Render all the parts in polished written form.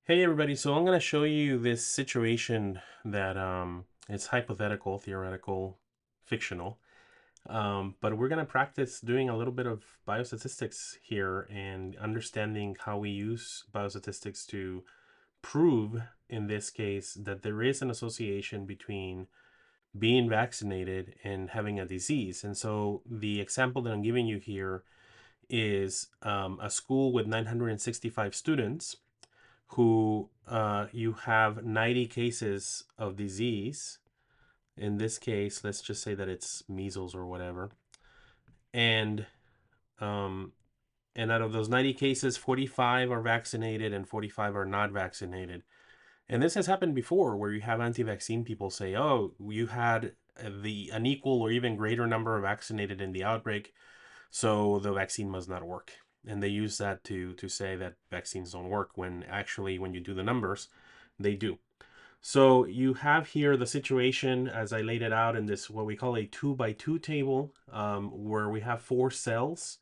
Hey everybody, so I'm going to show you this situation that it's hypothetical, theoretical, fictional. But we're going to practice doing a little bit of biostatistics here and understanding how we use biostatistics to prove, in this case, that there is an association between being vaccinated and having a disease. And so the example that I'm giving you here is a school with 965 students who you have 90 cases of disease. In this case, let's just say that it's measles or whatever. And um, and out of those 90 cases, 45 are vaccinated and 45 are not vaccinated. And this has happened before where you have anti-vaccine people say, oh, you had an equal or even greater number of vaccinated in the outbreak, so the vaccine must not work. And they use that to say that vaccines don't work when actually when you do the numbers, they do. So you have here the situation as I laid it out in this what we call a 2 by 2 table, where we have 4 cells.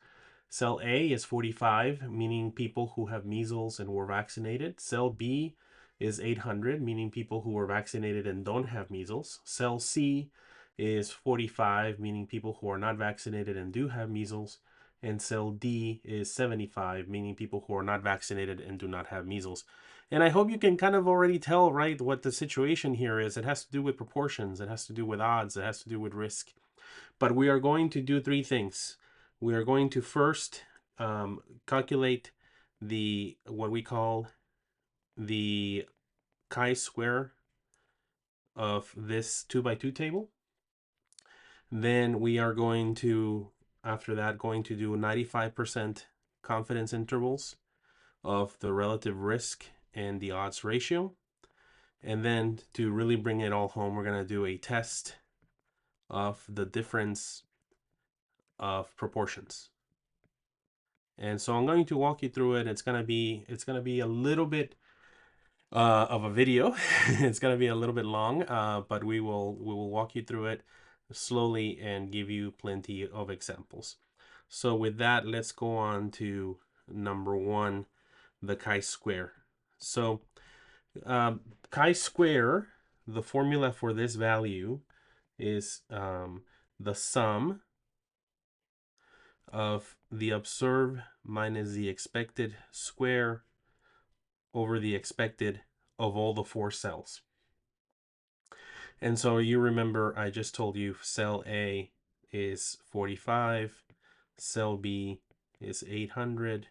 Cell A is 45, meaning people who have measles and were vaccinated. Cell B is 800, meaning people who were vaccinated and don't have measles. Cell C is 45, meaning people who are not vaccinated and do have measles. And cell D is 75, meaning people who are not vaccinated and do not have measles. And I hope you can kind of already tell, right, what the situation here is. It has to do with proportions, it has to do with odds, it has to do with risk. But we are going to do three things. We are going to first calculate the what we call the chi-square of this 2 by 2 table. Then we are going to, after that, going to do 95% confidence intervals of the relative risk and the odds ratio. And then to really bring it all home, we're going to do a test of the difference of proportions. And so I'm going to walk you through it. It's gonna be a little bit of a video. It's gonna be a little bit long, but we will walk you through it slowly and give you plenty of examples. So with that, let's go on to number one, the chi-square. So chi-square, the formula for this value is the sum of the observed minus the expected square over the expected of all the 4 cells. And so you remember I just told you cell A is 45, cell B is 800,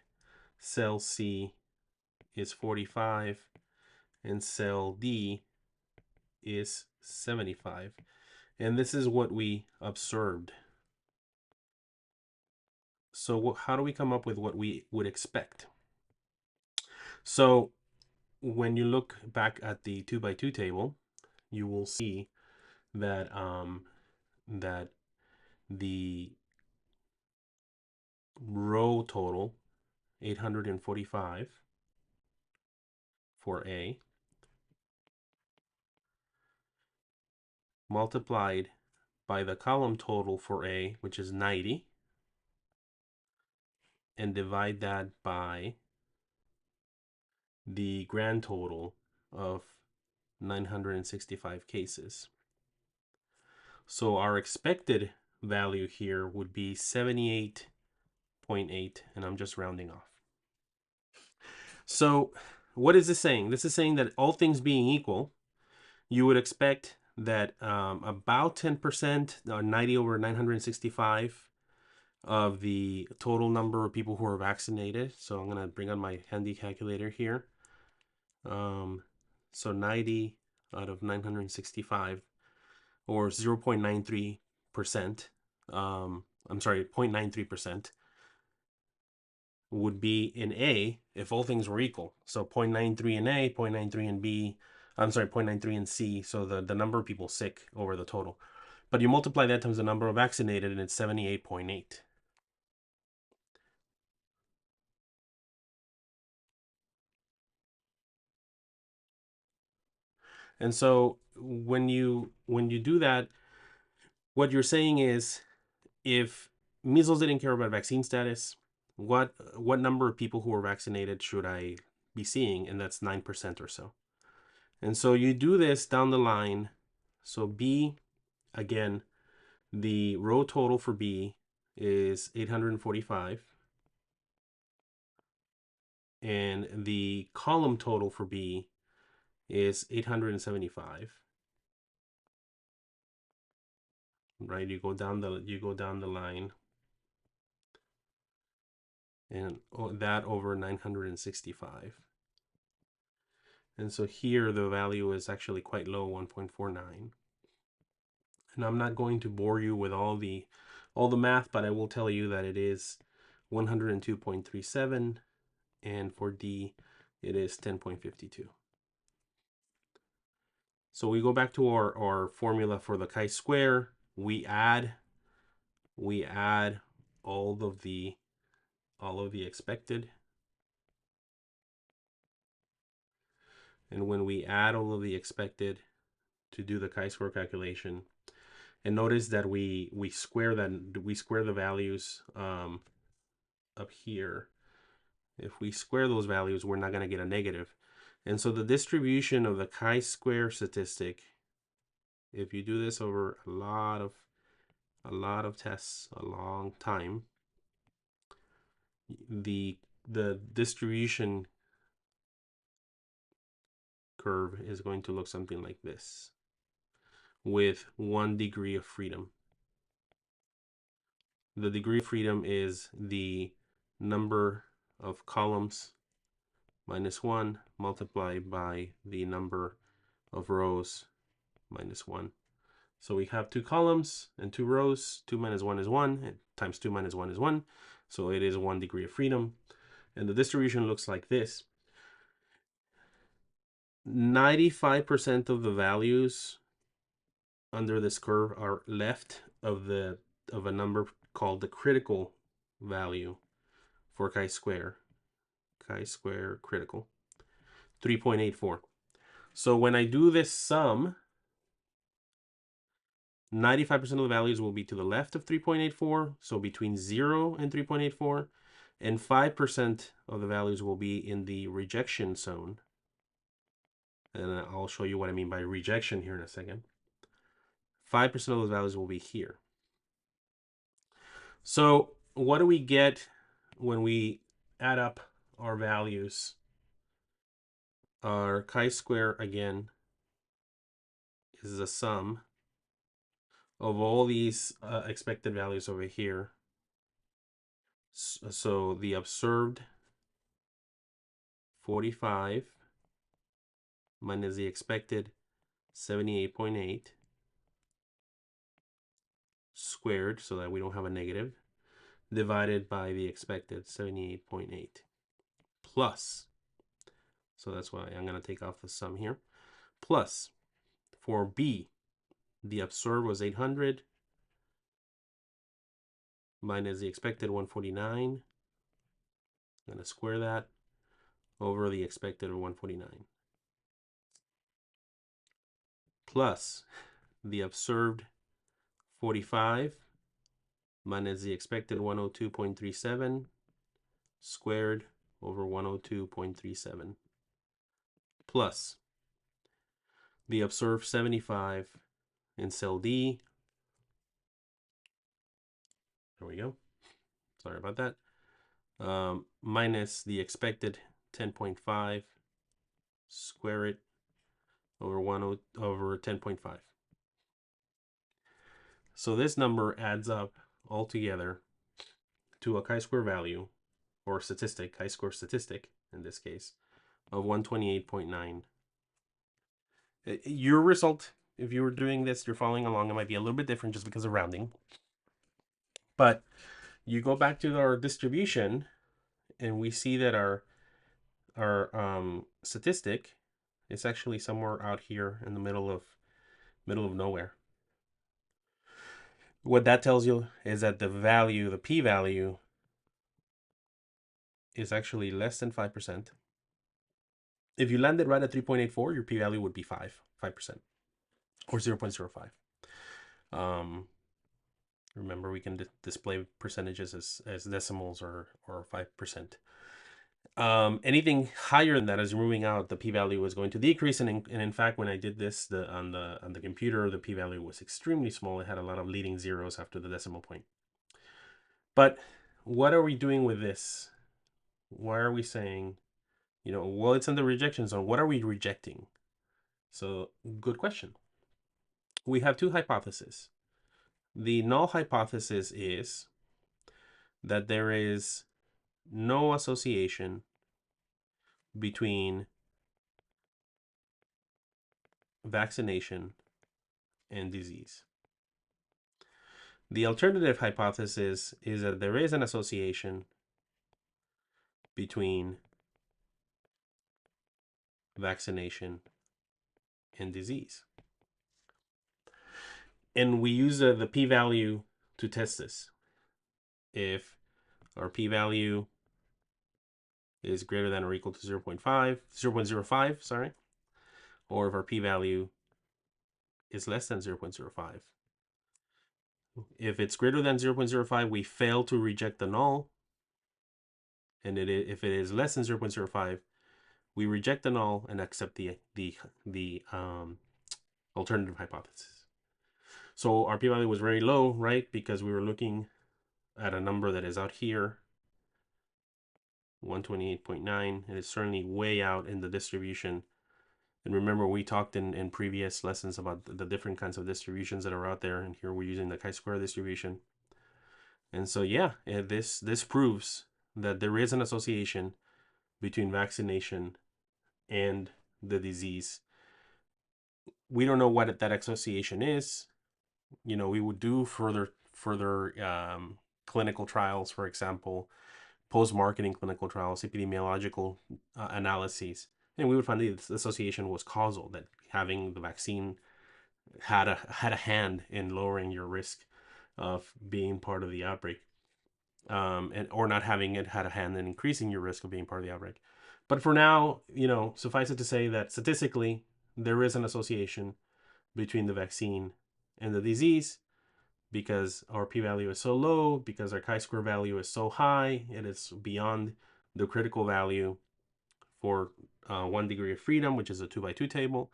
cell C is 45, and cell D is 75. And this is what we observed. So how do we come up with what we would expect? So when you look back at the 2 by 2 table, you will see that that the row total 845 for A multiplied by the column total for A, which is 90, and divide that by the grand total of 965 cases. So our expected value here would be 78.8, and I'm just rounding off. So what is this saying? This is saying that all things being equal, you would expect that about 10%, 90 over 965 of the total number of people who are vaccinated. So I'm going to bring on my handy calculator here. So 90 out of 965, or 0.93%, I'm sorry, 0.93%, would be in A if all things were equal. So 0.93 in A, 0.93 in B, I'm sorry, 0.93 in C. So the number of people sick over the total. But you multiply that times the number of vaccinated, and it's 78.8. And so when you do that, what you're saying is, if measles didn't care about vaccine status, what number of people who were vaccinated should I be seeing, and that's 9% or so. And so you do this down the line. So B, again, the row total for B is 845, and the column total for B is 875. Right? You go down the line, and that over 965. And so here the value is actually quite low, 1.49. And I'm not going to bore you with all the math, but I will tell you that it is 102.37, and for D it is 10.52. So we go back to our formula for the chi-square. We add all of the expected. And when we add all of the expected to do the chi-square calculation, and notice that we square the values up here. If we square those values, we're not going to get a negative. And so the distribution of the chi-square statistic, if you do this over a lot of tests, a long time, the distribution curve is going to look something like this, with 1 degree of freedom. The degree of freedom is the number of columns minus 1 multiplied by the number of rows minus 1. So we have 2 columns and 2 rows. 2 minus 1 is 1, and times 2 minus 1 is 1. So it is 1 degree of freedom. And the distribution looks like this. 95% of the values under this curve are left of a number called the critical value for chi-square. Chi-square critical. 3.84. So when I do this sum, 95% of the values will be to the left of 3.84, so between 0 and 3.84, and 5% of the values will be in the rejection zone. And I'll show you what I mean by rejection here in a second. 5% of those values will be here. So what do we get when we add up our values? Our chi-square, again, is the sum of all these expected values over here. So the observed 45 minus the expected 78.8 squared, so that we don't have a negative, divided by the expected 78.8 plus, so that's why I'm going to take off the sum here, plus for B, the observed was 800 minus the expected 149. I'm going to square that over the expected of 149 plus the observed 45 minus the expected 102.37 squared over 102.37 plus the observed 75 in cell D. There we go. Sorry about that. Minus the expected 10.5, square it over 10.5. So this number adds up altogether to a chi-square value, or statistic, chi-square statistic in this case, of 128.9. Your result, if you were doing this, you're following along, it might be a little bit different just because of rounding. But you go back to our distribution, and we see that our statistic is actually somewhere out here in the middle of nowhere. What that tells you is that the value, the p-value, is actually less than 5%. If you landed right at 3.84, your p-value would be 5%, or 0.05. Remember, we can display percentages as decimals or 5%. Anything higher than that, as you're moving out, the p-value was going to decrease. And in fact, when I did this on the computer, the p-value was extremely small. It had a lot of leading zeros after the decimal point. But what are we doing with this? Why are we saying, well, it's in the rejection zone. What are we rejecting? So, good question. We have two hypotheses. The null hypothesis is that there is no association between vaccination and disease. The alternative hypothesis is that there is an association between vaccination and disease. And we use the p-value to test this. If our p-value is greater than or equal to 0.05, sorry, or if our p-value is less than 0.05. If it's greater than 0.05, we fail to reject the null. And if it is less than 0.05, we reject the null and accept the alternative hypothesis. So our p-value was very low, right? Because we were looking at a number that is out here, 128.9, and it's certainly way out in the distribution. And remember, we talked in previous lessons about the different kinds of distributions that are out there, and here we're using the chi-square distribution. And so, yeah, this proves that there is an association between vaccination and the disease. We don't know what that association is. We would do further clinical trials, for example, post-marketing clinical trials, epidemiological analyses, and we would find the association was causal, that having the vaccine had a hand in lowering your risk of being part of the outbreak, or not having it had a hand in increasing your risk of being part of the outbreak. But for now, suffice it to say that statistically, there is an association between the vaccine and the disease, because our p-value is so low, because our chi-square value is so high, it is beyond the critical value for 1 degree of freedom, which is a 2x2 table.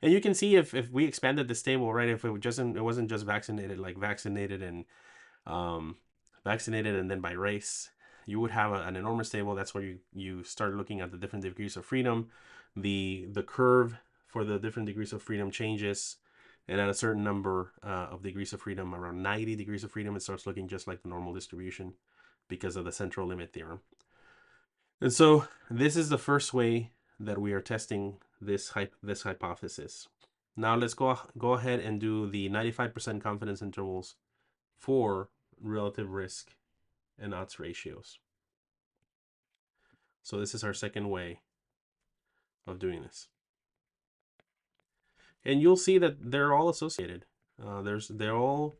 And you can see if we expanded this table, right, if it wasn't just vaccinated, like vaccinated and vaccinated and then by race, you would have an enormous table. That's where you start looking at the different degrees of freedom. The curve for the different degrees of freedom changes, and at a certain number of degrees of freedom, around 90 degrees of freedom, it starts looking just like the normal distribution because of the central limit theorem. And so this is the first way that we are testing this hypothesis. Now let's go ahead and do the 95% confidence intervals for relative risk and odds ratios. So this is our second way of doing this. And you'll see that they're all associated. They all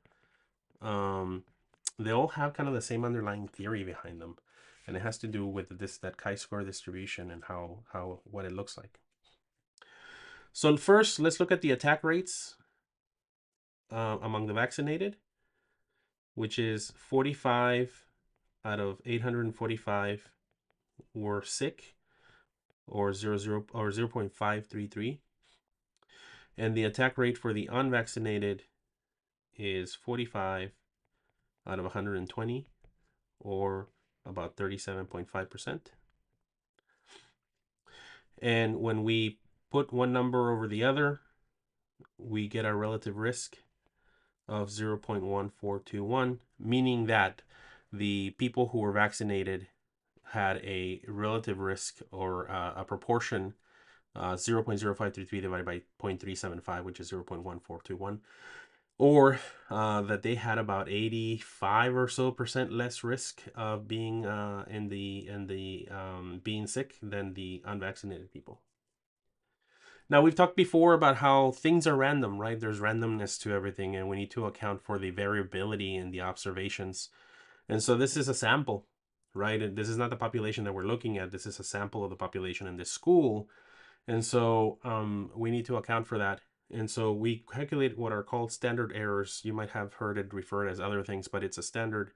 have kind of the same underlying theory behind them, and it has to do with that chi-square distribution and what it looks like. So first, let's look at the attack rates among the vaccinated, which is 45 out of 845 were sick, or 0.533. And the attack rate for the unvaccinated is 45 out of 120, or about 37.5%. And when we put one number over the other, we get our relative risk of 0.1421, meaning that the people who were vaccinated had a relative risk, or a proportion, 0.0533 divided by 0.375, which is 0.1421, or that they had about 85 or so % less risk of being being sick than the unvaccinated people. Now, we've talked before about how things are random, right? There's randomness to everything, and we need to account for the variability in the observations. And so this is a sample, right? And this is not the population that we're looking at. This is a sample of the population in this school. And so we need to account for that. And so we calculate what are called standard errors. You might have heard it referred as other things, but it's a standard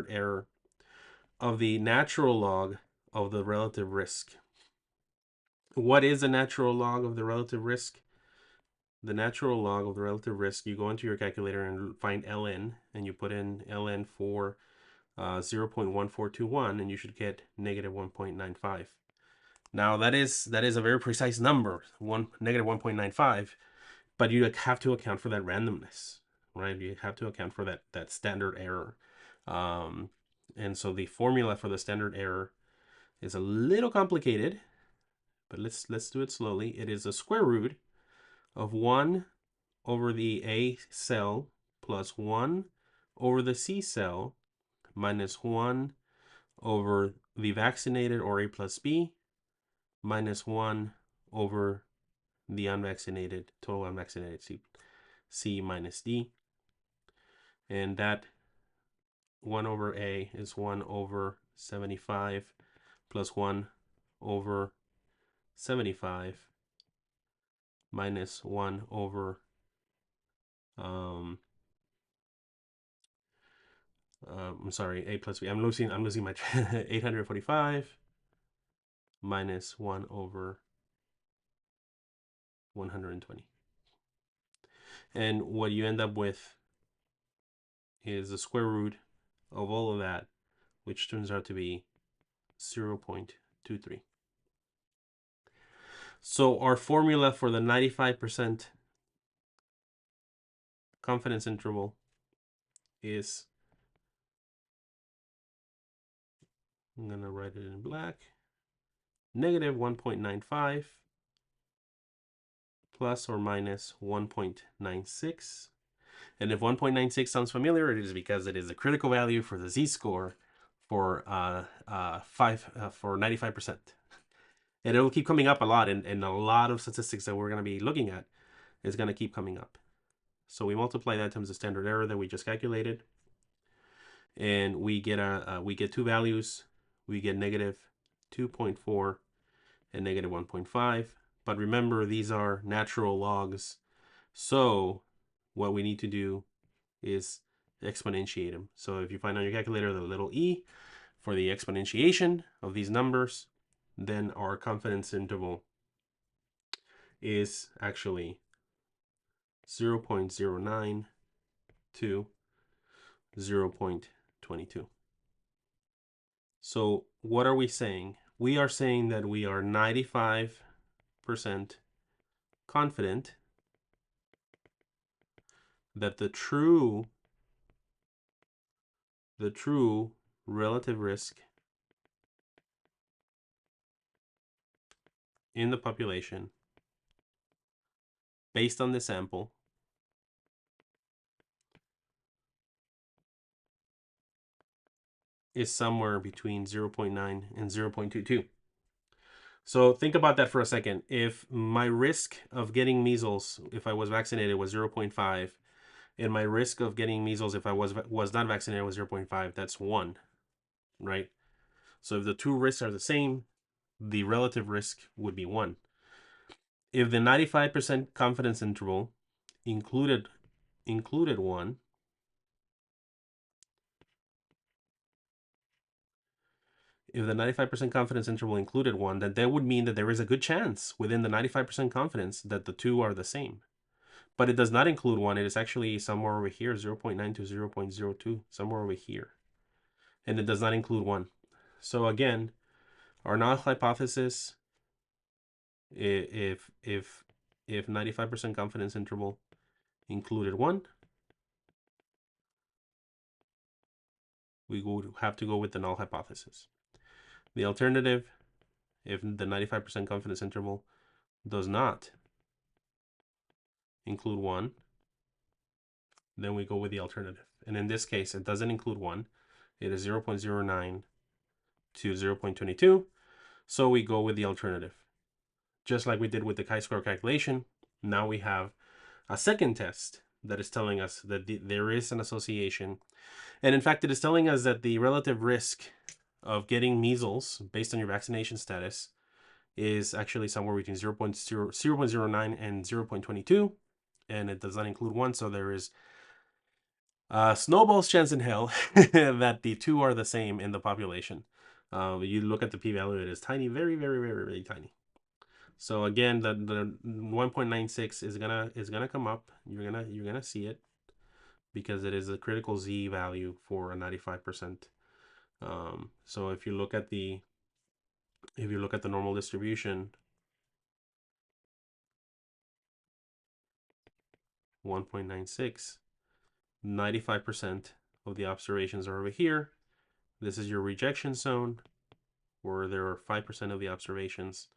error of the natural log of the relative risk. What is the natural log of the relative risk? The natural log of the relative risk, you go into your calculator and find ln, and you put in ln for 0.1421, and you should get negative 1.95. Now that is a very precise number, negative 1.95, but you have to account for that randomness, right? You have to account for that standard error. And so the formula for the standard error is a little complicated, but let's do it slowly. It is the square root of 1 over the A cell plus 1 over the C cell minus 1 over the vaccinated, or A plus B, minus 1 over the unvaccinated, total unvaccinated, C minus D. And that 1 over A is 1 over 75 plus 1 over 75 minus 1 over I'm sorry, A plus B. I'm losing my 845 minus 1 over 120. And what you end up with is the square root of all of that, which turns out to be 0.23. So our formula for the 95% confidence interval is, I'm going to write it in black, negative 1.95 plus or minus 1.96. And if 1.96 sounds familiar, it is because it is the critical value for the z-score for 95%. And it will keep coming up a lot, and a lot of statistics that we're going to be looking at is going to keep coming up. So we multiply that times the standard error that we just calculated, and we get two values. We get negative 2.4 and negative 1.5. But remember, these are natural logs. So what we need to do is exponentiate them. So if you find on your calculator the little e for the exponentiation of these numbers, then our confidence interval is actually 0.09 to 0.22. So what are we saying? We are saying that we are 95% confident that the true relative risk in the population based on the sample is somewhere between 0.9 and 0.22. So think about that for a second. If my risk of getting measles if I was vaccinated was 0.5, and my risk of getting measles if I was not vaccinated was 0.5, that's 1, right? So if the two risks are the same, the relative risk would be 1. If the 95% confidence interval included 1, if the 95% confidence interval included 1, then that would mean that there is a good chance within the 95% confidence that the two are the same. But it does not include 1. It is actually somewhere over here, 0.9 to 0.02, somewhere over here. And it does not include 1. So again, our null hypothesis, if 95% confidence interval included 1, we would have to go with the null hypothesis. The alternative, if the 95% confidence interval does not include 1, then we go with the alternative. And in this case, it doesn't include 1. It is 0.09 to 0.22. So we go with the alternative. Just like we did with the chi-square calculation, now we have a second test that is telling us that there is an association. And in fact, it is telling us that the relative risk of getting measles based on your vaccination status is actually somewhere between 0.09 and 0.22. And it does not include 1, so there is snowball's chance in hell that the two are the same in the population. You look at the p-value, it is tiny, very, very, very, very tiny. So again, the 1.96 is gonna come up. You're gonna see it because it is a critical z value for a 95%. So if you look at the normal distribution, 1.96, 95% of the observations are over here. This is your rejection zone, where there are 5% of the observations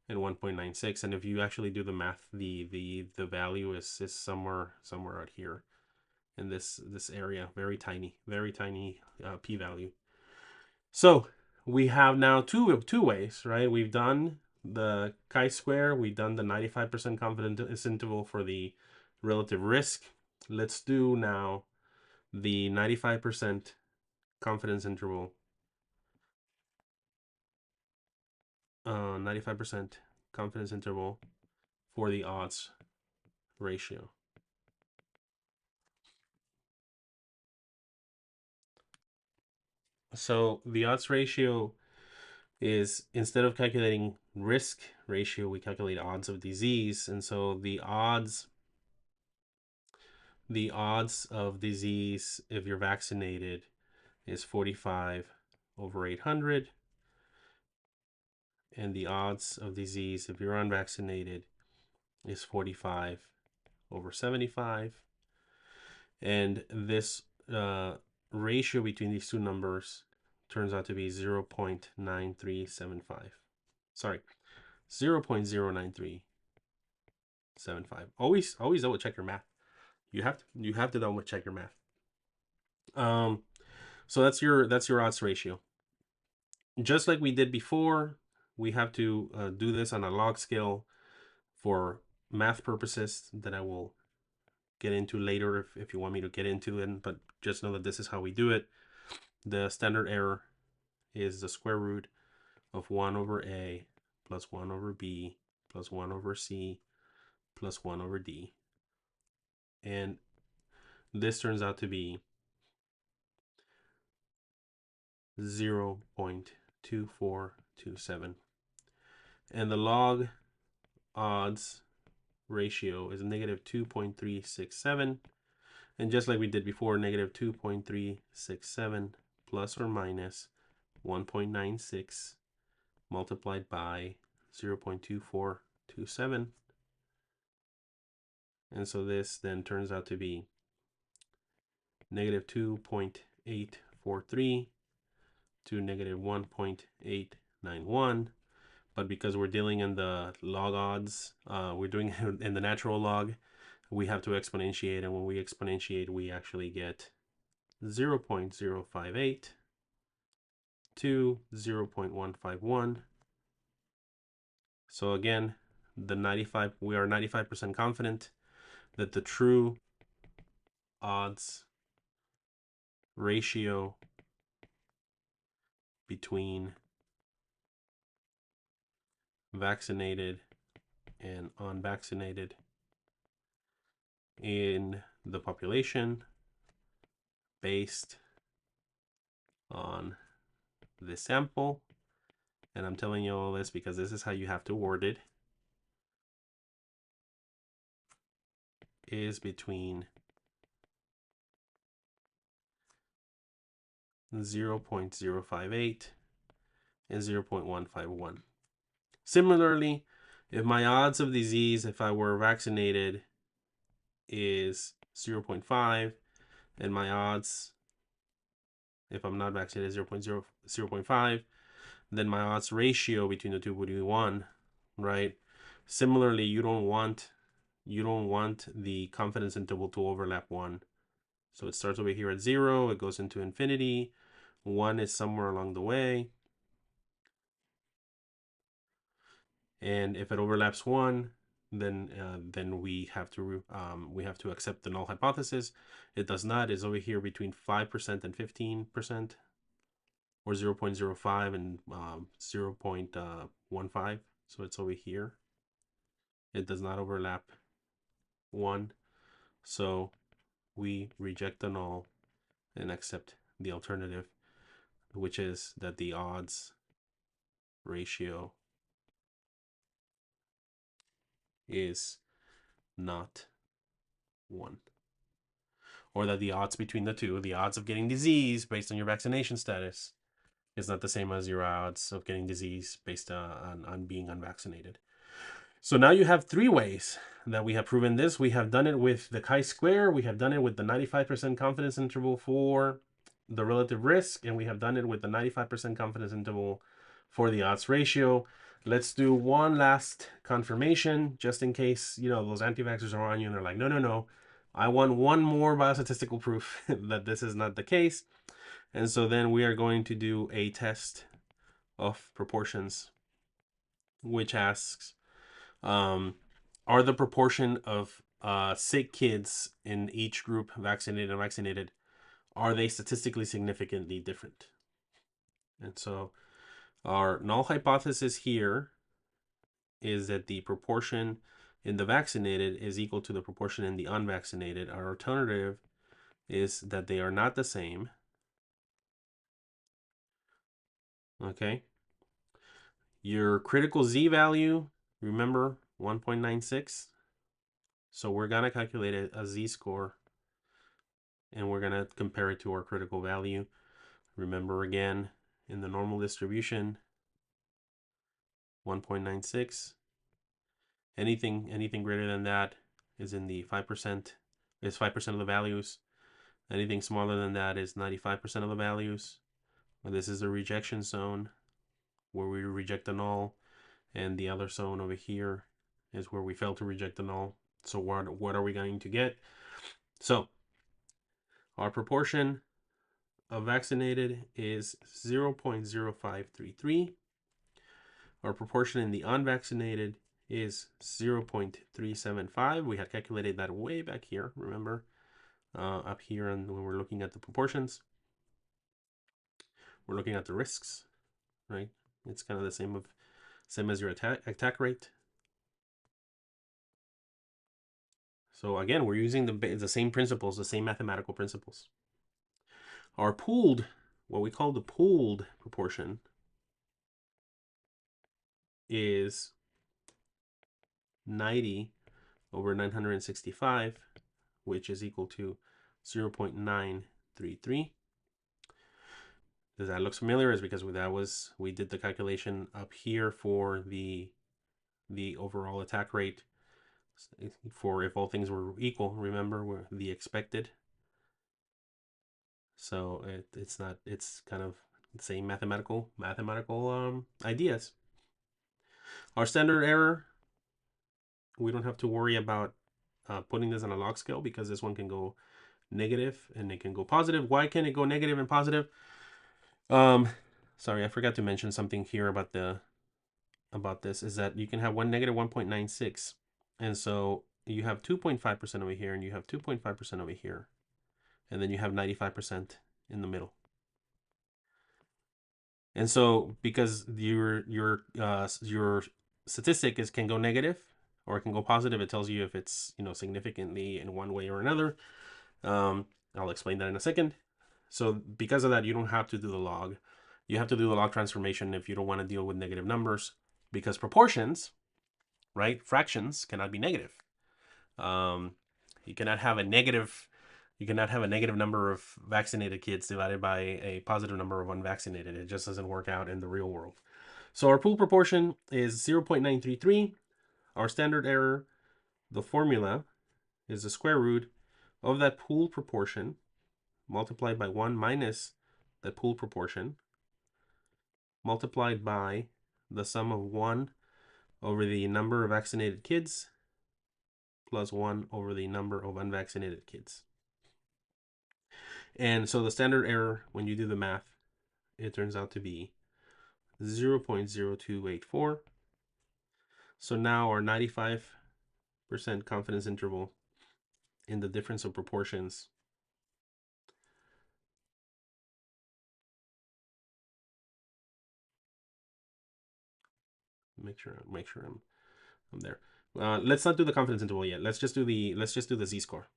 and 1.96. And if you actually do the math, the value is somewhere out here in this area, very tiny p-value. So we have now two ways, right? We've done the chi-square, we've done the 95% confidence interval for the relative risk. Let's do now the 95% confidence interval, 95% confidence interval for the odds ratio. So the odds ratio is, instead of calculating risk ratio, we calculate odds of disease. And so the odds of disease if you're vaccinated is 45 over 800, and the odds of disease if you're unvaccinated is 45 over 75. And this ratio between these two numbers turns out to be 0.9375. Sorry, 0.09375. Always double check your math. You have to double check your math. So that's your odds ratio. Just like we did before, we have to do this on a log scale for math purposes that I will get into later if you want me to get into it. But just know that this is how we do it. The standard error is the square root of 1 over a plus 1 over b plus 1 over c plus 1 over d. And this turns out to be 0.2427. And the log odds ratio is negative 2.367. And just like we did before, negative 2.367 plus or minus 1.96 multiplied by 0.2427. And so this then turns out to be negative 2.843 to negative 1.891. But because we're dealing in the log odds, we're doing it in the natural log, we have to exponentiate. And when we exponentiate, we actually get 0.058 to 0.151. So again, we are 95% confident that the true odds ratio between vaccinated and unvaccinated in the population based on the sample, and I'm telling you all this because this is how you have to word it, is between 0.058 and 0.151. Similarly, if my odds of disease, if I were vaccinated, is 0.5, and my odds, if I'm not vaccinated, is 0.5, then my odds ratio between the two would be 1, right? Similarly, you don't want the confidence interval to overlap 1. So it starts over here at 0, it goes into infinity, 1 is somewhere along the way. And if it overlaps 1, then we have to accept the null hypothesis. It does not. It's over here between 5% and 15%, or 0.05 and 0.15. So it's over here. It does not overlap 1. So we reject the null and accept the alternative. which is that the odds ratio is not 1. Or that the odds between the two, the odds of getting disease based on your vaccination status, is not the same as your odds of getting disease based on being unvaccinated. So now you have 3 ways that we have proven this. We have done it with the chi-square, we have done it with the 95% confidence interval for the relative risk, and we have done it with the 95% confidence interval for the odds ratio. Let's do one last confirmation, just in case, those anti-vaxxers are on you and they're like, no, I want one more biostatistical proof that this is not the case. And so then we are going to do a test of proportions, which asks, are the proportion of sick kids in each group, vaccinated and vaccinated, are they statistically significantly different? And so our null hypothesis here is that the proportion in the vaccinated is equal to the proportion in the unvaccinated. Our alternative is that they are not the same. Okay. Your critical Z value, remember, 1.96. So we're going to calculate a Z-score, and we're going to compare it to our critical value. Remember again, in the normal distribution, 1.96. Anything greater than that is in the 5%, is 5% of the values. Anything smaller than that is 95% of the values. Well, this is the rejection zone where we reject the null, and the other zone over here is where we fail to reject the null. So what are we going to get? So our proportion of vaccinated is 0.0533. Our proportion in the unvaccinated is 0.375. We had calculated that way back here, remember, up here, and when we're looking at the proportions, we're looking at the risks, right? It's kind of the same as your attack rate. So again, we're using the same principles, the same mathematical principles. Our pooled, what we call the pooled proportion, is 90 over 965, which is equal to 0.933. Does that look familiar? Is because we did the calculation up here for the overall attack rate for if all things were equal. Remember, the expected. So it's kind of the same mathematical ideas. Our standard error, we don't have to worry about putting this on a log scale because this one can go negative and it can go positive. Why can it go negative and positive? Sorry, I forgot to mention something here about this, is that you can have negative 1.96, and so you have 2.5% over here and you have 2.5% over here, and then you have 95% in the middle. And so because your statistic can go negative or it can go positive, it tells you if it's significantly in one way or another. I'll explain that in a second. So because of that, you don't have to do the log. You have to do the log transformation if you don't want to deal with negative numbers, because proportions, right, fractions cannot be negative. You cannot have a negative number of vaccinated kids divided by a positive number of unvaccinated. It just doesn't work out in the real world. So our pool proportion is 0.933. Our standard error, the formula, is the square root of that pool proportion multiplied by 1 minus that pool proportion multiplied by the sum of 1 over the number of vaccinated kids plus 1 over the number of unvaccinated kids. And so the standard error, when you do the math, it turns out to be 0.0284. So now our 95% confidence interval in the difference of proportions make sure I'm there. Let's not do the confidence interval yet. Let's just do the z-score.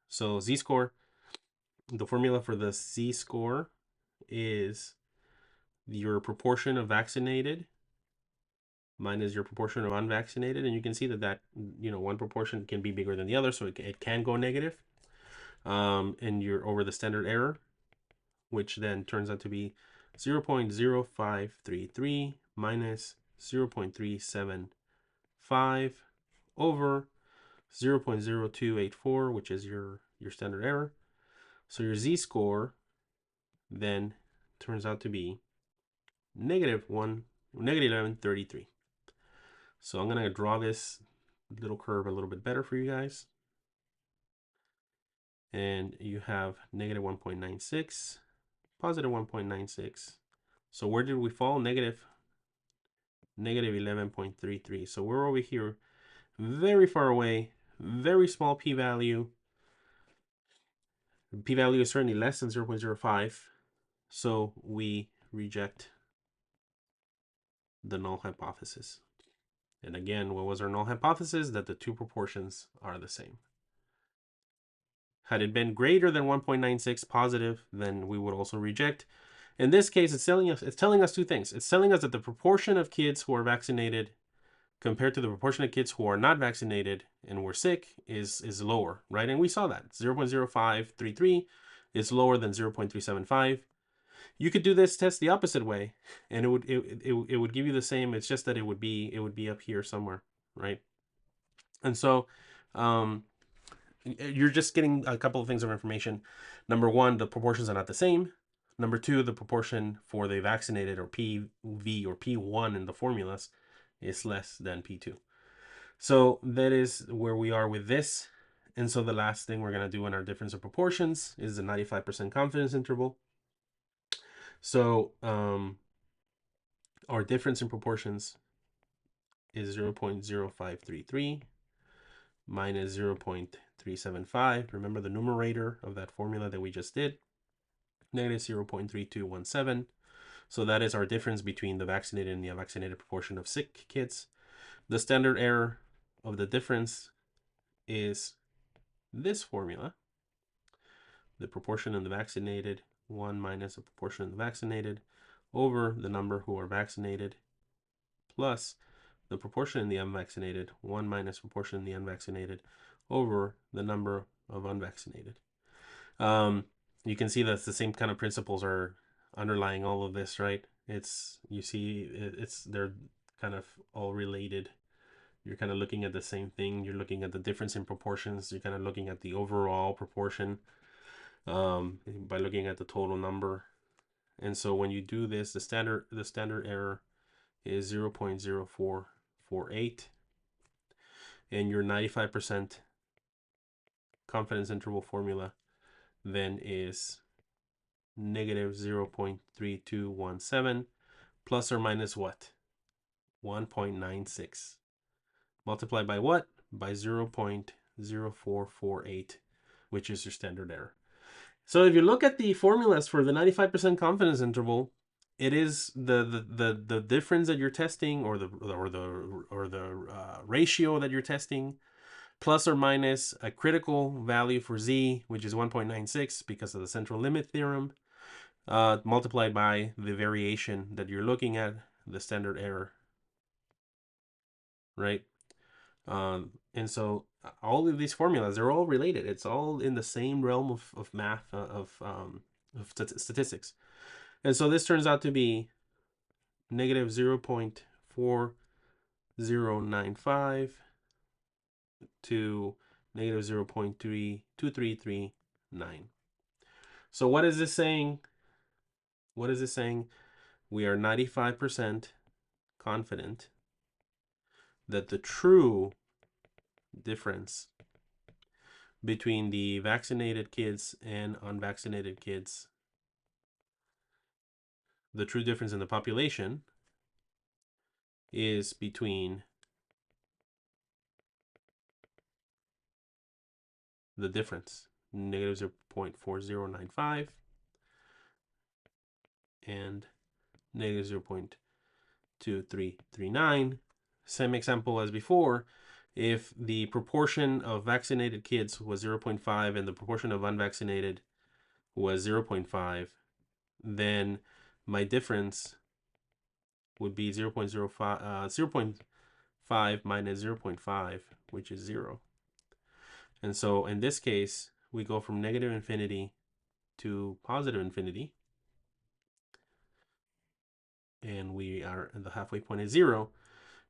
So z-score, the formula for the z-score is your proportion of vaccinated minus your proportion of unvaccinated, and you can see that one proportion can be bigger than the other, so it can go negative. And you're over the standard error, which then turns out to be 0.0533 minus 0.375 over 0.0284, which is your standard error. So your z-score then turns out to be negative 1133. So I'm going to draw this little curve a little bit better for you guys. And you have negative 1.96, positive 1.96. So where did we fall? Negative 11.33. So we're over here, very far away, very small p-value. P-value is certainly less than 0.05. So we reject the null hypothesis. And again, what was our null hypothesis? That the two proportions are the same. Had it been greater than 1.96 positive, then we would also reject. In this case, it's telling us two things. It's telling us that the proportion of kids who are vaccinated compared to the proportion of kids who are not vaccinated and were sick is lower, right? And we saw that 0.0533 is lower than 0.375. You could do this test the opposite way, and it would give you the same. It's just that it would be up here somewhere, right? And so you're just getting a couple of things of information. Number one, the proportions are not the same. Number two, the proportion for the vaccinated, or PV or P1 in the formulas, is less than P2. So that is where we are with this. And so the last thing we're going to do in our difference of proportions is the 95% confidence interval. So our difference in proportions is 0.0533 minus 0.375. Remember the numerator of that formula that we just did, negative 0.3217. So that is our difference between the vaccinated and the unvaccinated proportion of sick kids. The standard error of the difference is this formula. The proportion in the vaccinated, 1 minus the proportion in the vaccinated, over the number who are vaccinated, plus the proportion in the unvaccinated, 1 minus proportion in the unvaccinated, over the number of unvaccinated. You can see that the same kind of principles are underlying all of this, right? They're kind of all related. You're kind of looking at the same thing. You're looking at the difference in proportions. You're kind of looking at the overall proportion by looking at the total number. And so when you do this, the standard error is 0.0448, and your 95% confidence interval formula then is negative 0.3217 plus or minus what? 1.96. Multiplied by what? By 0.0448, which is your standard error. So if you look at the formulas for the 95% confidence interval, it is the difference that you're testing, or the ratio that you're testing, plus or minus a critical value for z, which is 1.96 because of the central limit theorem, multiplied by the variation that you're looking at, the standard error, right? And so all of these formulas, they're all related. It's all in the same realm of math, of statistics. And so this turns out to be negative 0.4095 to negative 0.32339. So what is this saying? What is this saying? We are 95% confident that the true difference between the vaccinated kids and unvaccinated kids, the true difference in the population, is between the difference, negative 0.4095 and negative 0.2339. Same example as before. If the proportion of vaccinated kids was 0.5 and the proportion of unvaccinated was 0.5, then my difference would be 0.05 minus 0.5, which is 0. And so in this case, we go from negative infinity to positive infinity. And we are at the halfway point is 0.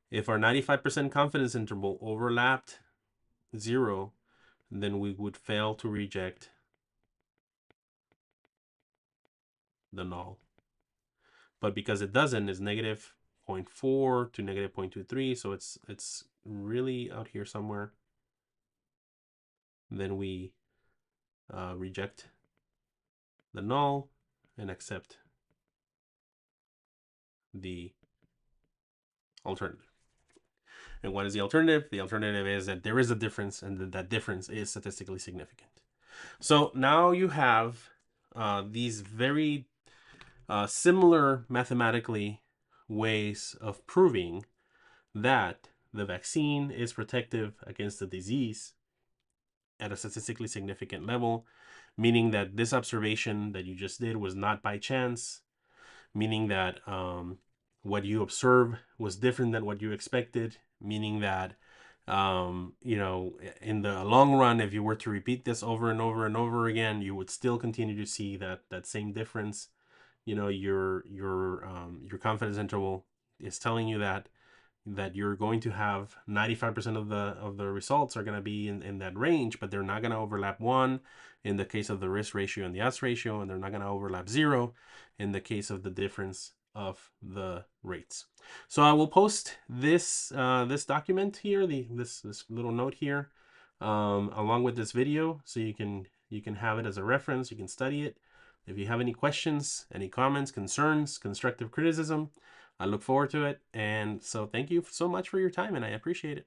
If our 95% confidence interval overlapped 0, then we would fail to reject the null. But because it doesn't, it's negative 0.4 to negative 0.23, so it's really out here somewhere. Then we reject the null and accept the alternative. And what is the alternative? The alternative is that there is a difference, and that difference is statistically significant. So now you have these very similar mathematically ways of proving that the vaccine is protective against the disease at a statistically significant level, meaning that this observation that you just did was not by chance, meaning that what you observed was different than what you expected, meaning that in the long run, if you were to repeat this over and over and over again, you would still continue to see that same difference. Your confidence interval is telling you that you're going to have 95% of the results are going to be in that range, but they're not going to overlap 1 in the case of the risk ratio and the odds ratio, and they're not going to overlap 0 in the case of the difference of the rates. So I will post this this document here, this little note here, along with this video, so you can have it as a reference. You can study it. If you have any questions, any comments, concerns, constructive criticism, I look forward to it. And so thank you so much for your time, and I appreciate it.